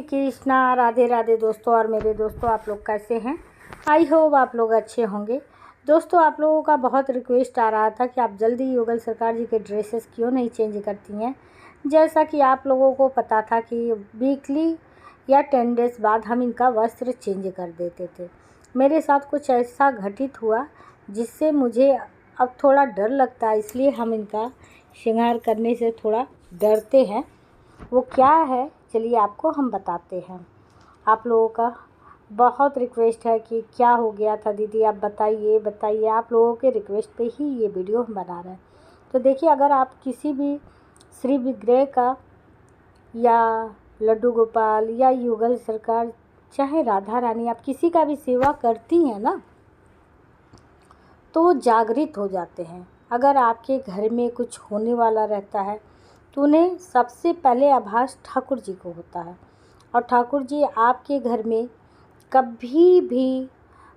कृष्णा, राधे राधे दोस्तों और मेरे दोस्तों, आप लोग कैसे हैं। आई होप आप लोग अच्छे होंगे। दोस्तों, आप लोगों का बहुत रिक्वेस्ट आ रहा था कि आप जल्दी युगल सरकार जी के ड्रेसेस क्यों नहीं चेंज करती हैं। जैसा कि आप लोगों को पता था कि वीकली या 10 डेज़ बाद हम इनका वस्त्र चेंज कर देते थे। मेरे साथ कुछ ऐसा घटित हुआ जिससे मुझे अब थोड़ा डर लगता है, इसलिए हम इनका श्रृंगार करने से थोड़ा डरते हैं। वो क्या है, चलिए आपको हम बताते हैं। आप लोगों का बहुत रिक्वेस्ट है कि क्या हो गया था दीदी, आप बताइए। आप लोगों के रिक्वेस्ट पे ही ये वीडियो हम बना रहे हैं। तो देखिए, अगर आप किसी भी श्री विग्रह का या लड्डू गोपाल या युगल सरकार, चाहे राधा रानी, आप किसी का भी सेवा करती हैं ना, तो वो जागृत हो जाते हैं। अगर आपके घर में कुछ होने वाला रहता है तो उन्हें सबसे पहले आभास ठाकुर जी को होता है, और ठाकुर जी आपके घर में कभी भी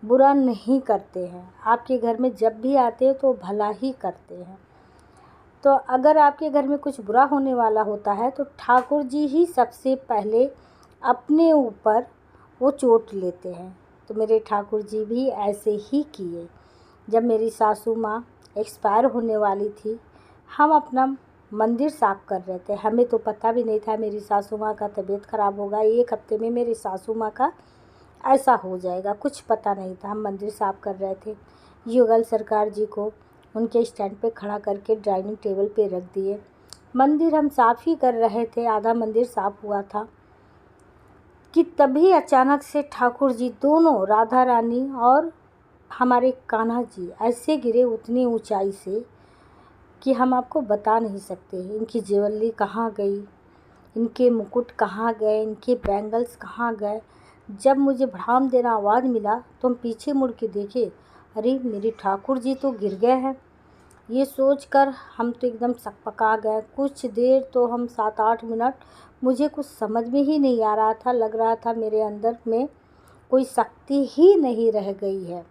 बुरा नहीं करते हैं। आपके घर में जब भी आते हैं तो भला ही करते हैं। तो अगर आपके घर में कुछ बुरा होने वाला होता है तो ठाकुर जी ही सबसे पहले अपने ऊपर वो चोट लेते हैं। तो मेरे ठाकुर जी भी ऐसे ही किए। जब मेरी सासू माँ एक्सपायर होने वाली थी, हम अपना मंदिर साफ़ कर रहे थे। हमें तो पता भी नहीं था मेरी सासू माँ का तबीयत ख़राब होगा, 1 हफ्ते में मेरी सासू माँ का ऐसा हो जाएगा, कुछ पता नहीं था। हम मंदिर साफ़ कर रहे थे। युगल सरकार जी को उनके स्टैंड पे खड़ा करके डाइनिंग टेबल पे रख दिए। मंदिर हम साफ़ ही कर रहे थे, आधा मंदिर साफ़ हुआ था कि तभी अचानक से ठाकुर जी दोनों, राधा रानी और हमारे कान्हा जी, ऐसे गिरे उतनी ऊंचाई से कि हम आपको बता नहीं सकते। इनकी ज्वेलरी कहाँ गई, इनके मुकुट कहाँ गए, इनके बैंगल्स कहाँ गए। जब मुझे भड़ाम देना आवाज़ मिला तो हम पीछे मुड़ के देखे, अरे मेरे ठाकुर जी तो गिर गए हैं। ये सोचकर हम तो एकदम सकपका गए। कुछ देर तो हम 7-8 मिनट, मुझे कुछ समझ में ही नहीं आ रहा था। लग रहा था मेरे अंदर में कोई शक्ति ही नहीं रह गई है।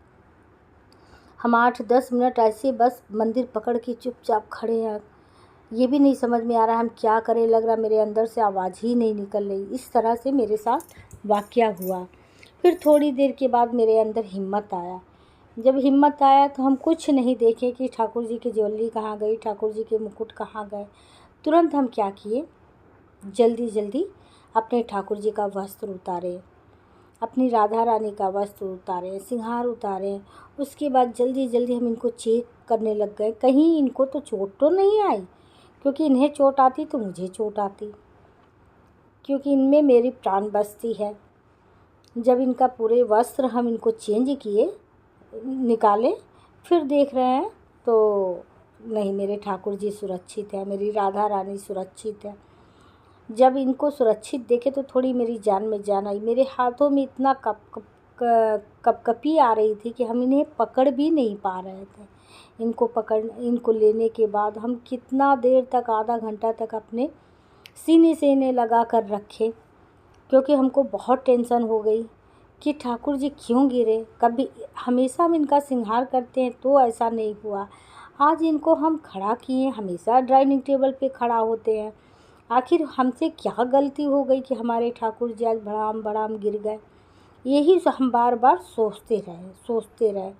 हम 8-10 मिनट ऐसे बस मंदिर पकड़ के चुपचाप खड़े हैं। ये भी नहीं समझ में आ रहा हम क्या करें। लग रहा मेरे अंदर से आवाज़ ही नहीं निकल रही। इस तरह से मेरे साथ वाक़या हुआ। फिर थोड़ी देर के बाद मेरे अंदर हिम्मत आया। जब हिम्मत आया तो हम कुछ नहीं देखे कि ठाकुर जी की ज्वेलरी कहाँ गई, ठाकुर जी के मुकुट कहाँ गए। तुरंत हम क्या किए, जल्दी जल्दी अपने ठाकुर जी का वस्त्र उतारे, अपनी राधा रानी का वस्त्र उतारे, सिंगार उतारे। उसके बाद जल्दी जल्दी हम इनको चेक करने लग गए, कहीं इनको तो चोट तो नहीं आई, क्योंकि इन्हें चोट आती तो मुझे चोट आती, क्योंकि इनमें मेरी प्राण बसती है। जब इनका पूरे वस्त्र हम इनको चेंज किए, निकाले, फिर देख रहे हैं तो नहीं, मेरे ठाकुर जी सुरक्षित है, मेरी राधा रानी सुरक्षित है। जब इनको सुरक्षित देखे तो थोड़ी मेरी जान में जान आई। मेरे हाथों में इतना कपकपी आ रही थी कि हम इन्हें पकड़ भी नहीं पा रहे थे। इनको लेने के बाद हम कितना देर तक, आधा घंटा तक अपने सीने से इन्हें लगा कर रखे, क्योंकि हमको बहुत टेंशन हो गई कि ठाकुर जी क्यों गिरे। कभी हमेशा हम इनका श्रृंगार करते हैं तो ऐसा नहीं हुआ। आज इनको हम खड़ा किए, हमेशा डाइनिंग टेबल पे खड़ा होते हैं। आखिर हमसे क्या गलती हो गई कि हमारे ठाकुर जी आज भड़ाम भड़ाम गिर गए। यही हम बार बार सोचते रहे,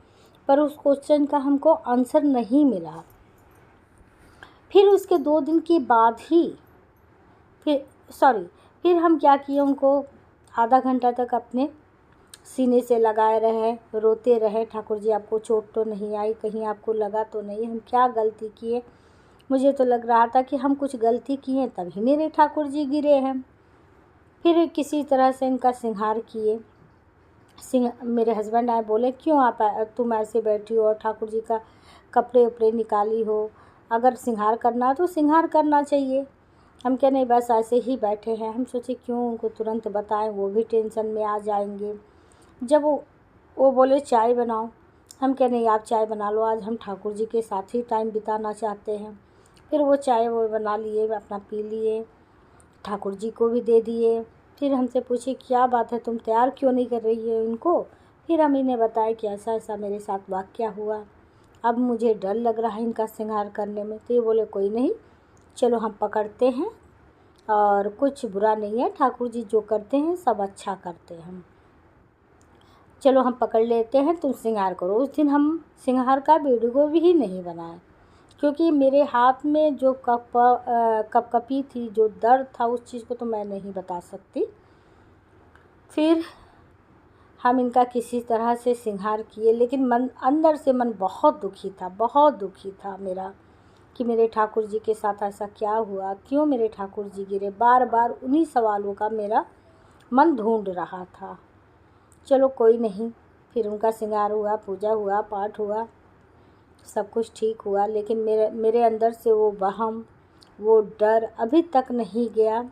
पर उस क्वेश्चन का हमको आंसर नहीं मिला। फिर उसके 2 दिन के बाद ही फिर हम क्या किए, उनको आधा घंटा तक अपने सीने से लगाए रहे, रोते रहे, ठाकुर जी आपको चोट तो नहीं आई, कहीं आपको लगा तो नहीं, हम क्या गलती किए। मुझे तो लग रहा था कि हम कुछ गलती किए तभी मेरे ठाकुर जी गिरे हैं। फिर किसी तरह से इनका श्रृंगार किए। मेरे हस्बैंड आए, बोले क्यों आप तुम ऐसे बैठी हो और ठाकुर जी का कपड़े उपड़े निकाली हो, अगर श्रृंगार करना तो श्रृंगार करना चाहिए। हम क्या, नहीं बस ऐसे ही बैठे हैं। हम सोचे क्यों उनको तुरंत बताएं, वो भी टेंशन में आ जाएंगे। जब वो बोले चाय बनाओ, हम क्या, नहीं आप चाय बना लो, आज हम ठाकुर जी के साथ ही टाइम बिताना चाहते हैं। फिर वो चाय वो बना लिए, अपना पी लिए, ठाकुर जी को भी दे दिए। फिर हमसे पूछे क्या बात है, तुम तैयार क्यों नहीं कर रही है इनको। फिर हम इन्हें बताया कि ऐसा ऐसा मेरे साथ वाक़या हुआ, अब मुझे डर लग रहा है इनका श्रृंगार करने में। तो ये बोले कोई नहीं, चलो हम पकड़ते हैं और कुछ बुरा नहीं है। ठाकुर जी जो करते हैं सब अच्छा करते हैं। चलो हम पकड़ लेते हैं, तुम श्रृंगार करो। उस दिन हम श्रृंगार का वीडियो भी नहीं बनाए, क्योंकि मेरे हाथ में जो कपकपी थी, जो दर्द था, उस चीज़ को तो मैं नहीं बता सकती। फिर हम इनका किसी तरह से श्रृंगार किए, लेकिन मन अंदर से मन बहुत दुखी था मेरा कि मेरे ठाकुर जी के साथ ऐसा क्या हुआ, क्यों मेरे ठाकुर जी गिरे। बार बार उन्हीं सवालों का मेरा मन ढूंढ रहा था। चलो कोई नहीं, फिर उनका श्रृंगार हुआ, पूजा हुआ, पाठ हुआ, सब कुछ ठीक हुआ। लेकिन मेरे अंदर से वो वहम, वो डर अभी तक नहीं गया।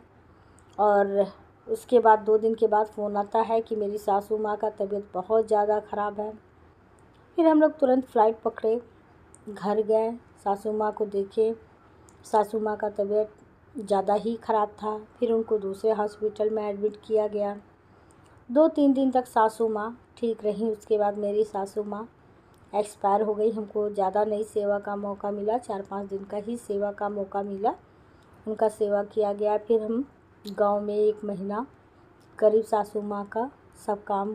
और उसके बाद 2 दिन के बाद फ़ोन आता है कि मेरी सासू माँ का तबीयत बहुत ज़्यादा ख़राब है। फिर हम लोग तुरंत फ़्लाइट पकड़े, घर गए, सासू माँ को देखे। सासू माँ का तबीयत ज़्यादा ही ख़राब था। फिर उनको दूसरे हॉस्पिटल में एडमिट किया गया। 2-3 दिन तक सासू माँ ठीक रहीं। उसके बाद मेरी सासू माँ एक्सपायर हो गई। हमको ज़्यादा नहीं सेवा का मौका मिला, 4-5 दिन का ही सेवा का मौका मिला। उनका सेवा किया गया। फिर हम गांव में 1 महीना करीब सासू माँ का सब काम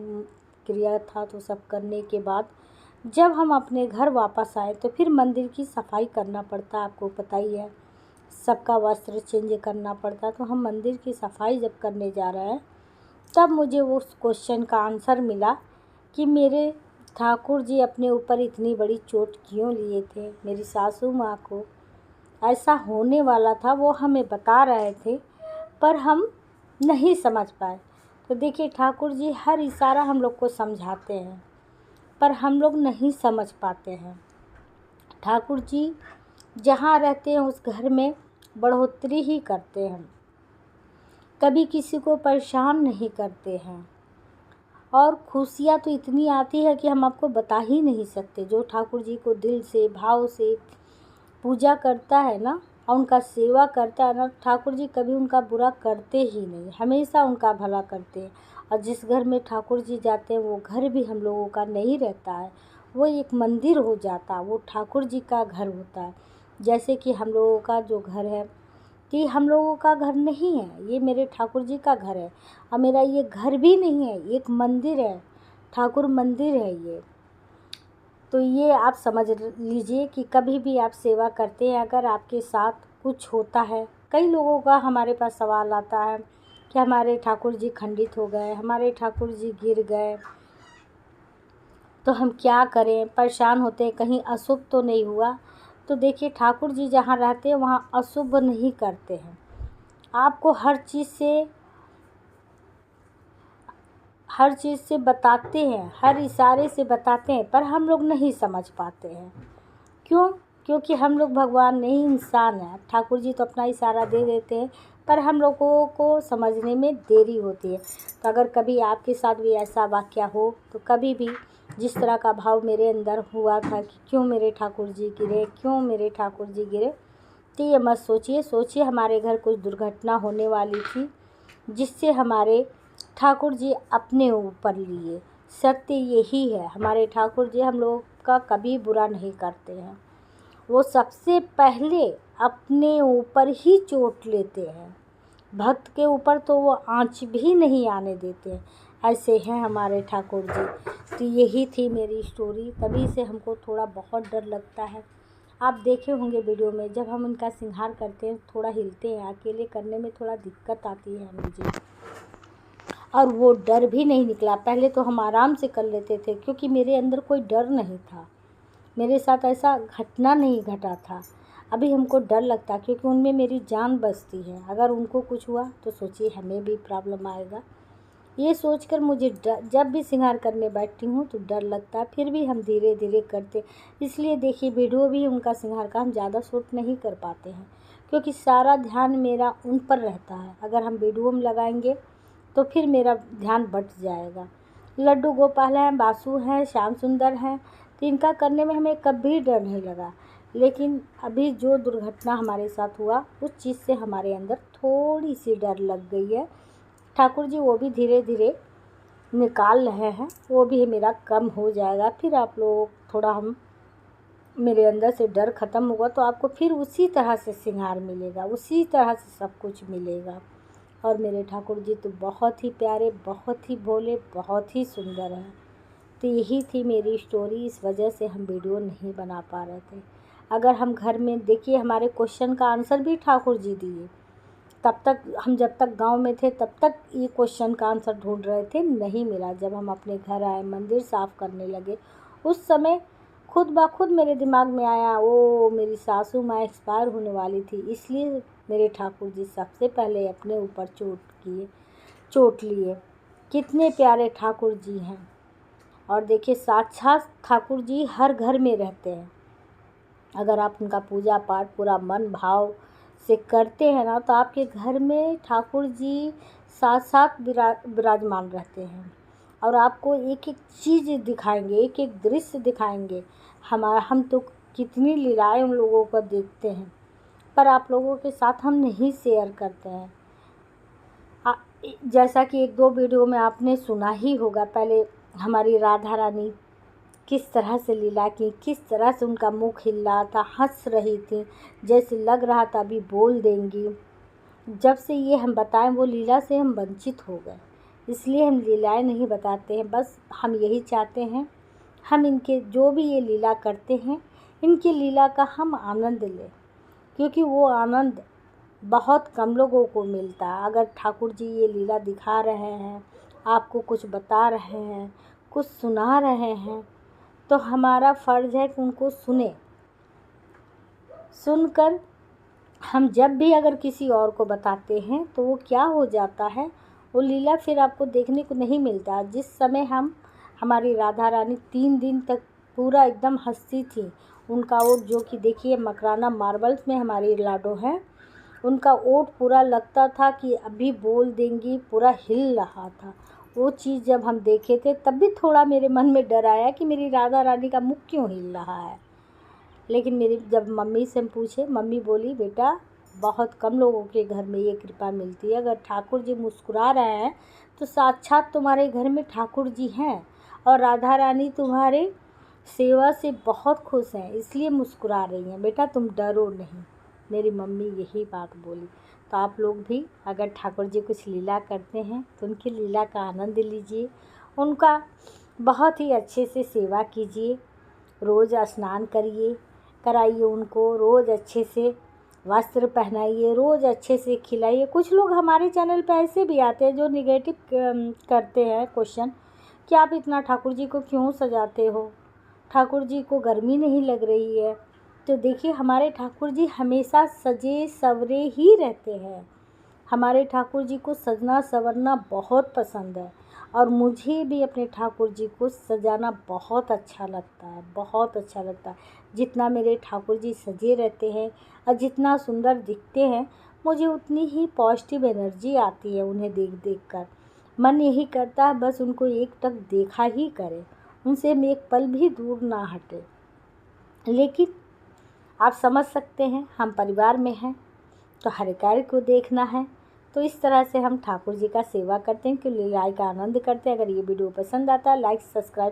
क्रिया था, तो सब करने के बाद जब हम अपने घर वापस आए तो फिर मंदिर की सफाई करना पड़ता, आपको पता ही है, सबका वस्त्र चेंज करना पड़ता। तो हम मंदिर की सफाई जब करने जा रहे हैं, तब मुझे उस क्वेश्चन का आंसर मिला कि मेरे ठाकुर जी अपने ऊपर इतनी बड़ी चोट क्यों लिए थे। मेरी सासू माँ को ऐसा होने वाला था, वो हमें बता रहे थे, पर हम नहीं समझ पाए। तो देखिए, ठाकुर जी हर इशारा हम लोग को समझाते हैं, पर हम लोग नहीं समझ पाते हैं। ठाकुर जी जहाँ रहते हैं उस घर में बढ़ोतरी ही करते हैं, कभी किसी को परेशान नहीं करते हैं। और खुशियाँ तो इतनी आती है कि हम आपको बता ही नहीं सकते। जो ठाकुर जी को दिल से, भाव से पूजा करता है ना, और उनका सेवा करता है ना, ठाकुर जी कभी उनका बुरा करते ही नहीं, हमेशा उनका भला करते हैं। और जिस घर में ठाकुर जी जाते हैं वो घर भी हम लोगों का नहीं रहता है, वो एक मंदिर हो जाता है, वो ठाकुर जी का घर होता है। जैसे कि हम लोगों का जो घर है, कि हम लोगों का घर नहीं है, ये मेरे ठाकुर जी का घर है। और मेरा ये घर भी नहीं है, एक मंदिर है, ठाकुर मंदिर है ये। तो ये आप समझ लीजिए कि कभी भी आप सेवा करते हैं, अगर आपके साथ कुछ होता है, कई लोगों का हमारे पास सवाल आता है कि हमारे ठाकुर जी खंडित हो गए, हमारे ठाकुर जी गिर गए, तो हम क्या करें, परेशान होते हैं, कहीं अशुभ तो नहीं हुआ। तो देखिए, ठाकुर जी जहाँ रहते हैं वहाँ अशुभ नहीं करते हैं। आपको हर चीज़ से बताते हैं, हर इशारे से बताते हैं, पर हम लोग नहीं समझ पाते हैं। क्यों? क्योंकि हम लोग भगवान नहीं, इंसान हैं। ठाकुर जी तो अपना इशारा दे देते हैं, पर हम लोगों को समझने में देरी होती है। तो अगर कभी आपके साथ भी ऐसा वाक़या हो, तो कभी भी जिस तरह का भाव मेरे अंदर हुआ था कि क्यों मेरे ठाकुर जी गिरे, क्यों मेरे ठाकुर जी गिरे, तो ये मत सोचिए हमारे घर कुछ दुर्घटना होने वाली थी, जिससे हमारे ठाकुर जी अपने ऊपर लिए। सत्य यही है, हमारे ठाकुर जी हम लोग का कभी बुरा नहीं करते हैं। वो सबसे पहले अपने ऊपर ही चोट लेते हैं, भक्त के ऊपर तो वो आँच भी नहीं आने देते। ऐसे हैं हमारे ठाकुर जी। तो यही थी मेरी स्टोरी। तभी से हमको थोड़ा बहुत डर लगता है। आप देखे होंगे वीडियो में, जब हम उनका श्रृंगार करते हैं थोड़ा हिलते हैं, अकेले करने में थोड़ा दिक्कत आती है मुझे। और वो डर भी नहीं निकला। पहले तो हम आराम से कर लेते थे, क्योंकि मेरे अंदर कोई डर नहीं था, मेरे साथ ऐसा घटना नहीं घटा था। अभी हमको डर लगता है, क्योंकि उनमें मेरी जान बसती है। अगर उनको कुछ हुआ तो सोचिए हमें भी प्रॉब्लम आएगा। ये सोचकर मुझे जब भी श्रृंगार करने बैठती हूँ तो डर लगता है। फिर भी हम धीरे धीरे करते, इसलिए देखिए वीडियो भी उनका श्रृंगार का हम ज़्यादा शूट नहीं कर पाते हैं, क्योंकि सारा ध्यान मेरा उन पर रहता है। अगर हम वीडियो में लगाएंगे तो फिर मेरा ध्यान बट जाएगा। लड्डू गोपाल हैं, बासु हैं, श्याम सुंदर हैं, तो इनका करने में हमें कभी डर नहीं लगा। लेकिन अभी जो दुर्घटना हमारे साथ हुआ, उस चीज़ से हमारे अंदर थोड़ी सी डर लग गई है। ठाकुर जी वो भी धीरे धीरे निकाल रहे हैं, वो भी मेरा कम हो जाएगा। फिर आप लोग थोड़ा हम मेरे अंदर से डर ख़त्म होगा तो आपको फिर उसी तरह से श्रृंगार मिलेगा, उसी तरह से सब कुछ मिलेगा। और मेरे ठाकुर जी तो बहुत ही प्यारे, बहुत ही भोले, बहुत ही सुंदर हैं। तो यही थी मेरी स्टोरी, इस वजह से हम वीडियो नहीं बना पा रहे थे। अगर हम घर में देखिए, हमारे क्वेश्चन का आंसर भी ठाकुर जी दिए। तब तक हम जब तक गांव में थे तब तक ये क्वेश्चन का आंसर ढूंढ रहे थे, नहीं मिला। जब हम अपने घर आए, मंदिर साफ़ करने लगे, उस समय खुद ब खुद मेरे दिमाग में आया, ओ मेरी सासू माँ एक्सपायर होने वाली थी, इसलिए मेरे ठाकुर जी सबसे पहले अपने ऊपर चोट लिए। कितने प्यारे ठाकुर जी हैं। और देखिए, साक्षात ठाकुर जी हर घर में रहते हैं। अगर आप उनका पूजा पाठ पूरा मन भाव से करते हैं ना, तो आपके घर में ठाकुर जी साथ साथ विराजमान रहते हैं और आपको एक एक चीज़ दिखाएंगे, एक एक दृश्य दिखाएंगे। हम तो कितनी लीलाएं उन लोगों को देखते हैं, पर आप लोगों के साथ हम नहीं शेयर करते हैं। जैसा कि एक दो वीडियो में आपने सुना ही होगा, पहले हमारी राधा रानी किस तरह से लीला की, किस तरह से उनका मुँह खिल रहा था, हंस रही थी, जैसे लग रहा था अभी बोल देंगी। जब से ये हम बताएं, वो लीला से हम वंचित हो गए, इसलिए हम लीलाएं नहीं बताते हैं। बस हम यही चाहते हैं, हम इनके जो भी ये लीला करते हैं, इनकी लीला का हम आनंद लें, क्योंकि वो आनंद बहुत कम लोगों को मिलता है। अगर ठाकुर जी ये लीला दिखा रहे हैं, आपको कुछ बता रहे हैं, कुछ सुना रहे हैं, तो हमारा फ़र्ज़ है कि उनको सुनकर हम जब भी अगर किसी और को बताते हैं तो वो क्या हो जाता है, वो लीला फिर आपको देखने को नहीं मिलता। जिस समय हमारी राधा रानी 3 दिन तक पूरा एकदम हंसती थी, उनका ओठ, जो कि देखिए मकराना मार्बल्स में हमारी लाडो है, उनका ओठ पूरा लगता था कि अभी बोल देंगी, पूरा हिल रहा था। वो चीज़ जब हम देखे थे तब भी थोड़ा मेरे मन में डर आया कि मेरी राधा रानी का मुख क्यों हिल रहा है। लेकिन जब मम्मी से हम पूछे, मम्मी बोली, बेटा बहुत कम लोगों के घर में ये कृपा मिलती है। अगर ठाकुर जी मुस्कुरा रहे हैं तो साक्षात तुम्हारे घर में ठाकुर जी हैं और राधा रानी तुम्हारे सेवा से बहुत खुश हैं, इसलिए मुस्कुरा रही हैं। बेटा तुम डरो नहीं, मेरी मम्मी यही बात बोली। तो आप लोग भी अगर ठाकुर जी कुछ लीला करते हैं तो उनकी लीला का आनंद लीजिए, उनका बहुत ही अच्छे से सेवा कीजिए, रोज़ स्नान कराइए उनको, रोज़ अच्छे से वस्त्र पहनाइए, रोज़ अच्छे से खिलाइए। कुछ लोग हमारे चैनल पे ऐसे भी आते हैं जो निगेटिव करते हैं क्वेश्चन कि आप इतना ठाकुर जी को क्यों सजाते हो, ठाकुर जी को गर्मी नहीं लग रही है। तो देखिए, हमारे ठाकुर जी हमेशा सजे सवरे ही रहते हैं। हमारे ठाकुर जी को सजना संवरना बहुत पसंद है और मुझे भी अपने ठाकुर जी को सजाना बहुत अच्छा लगता है, बहुत अच्छा लगता है। जितना मेरे ठाकुर जी सजे रहते हैं और जितना सुंदर दिखते हैं, मुझे उतनी ही पॉजिटिव एनर्जी आती है उन्हें देख देख कर। मन यही करता है बस उनको एक टक देखा ही करे, उनसे हम एक पल भी दूर ना हटे। लेकिन आप समझ सकते हैं, हम परिवार में हैं तो हर कार्य को देखना है। तो इस तरह से हम ठाकुर जी का सेवा करते हैं, कि लीला का आनंद करते हैं। अगर ये वीडियो पसंद आता है, लाइक सब्सक्राइब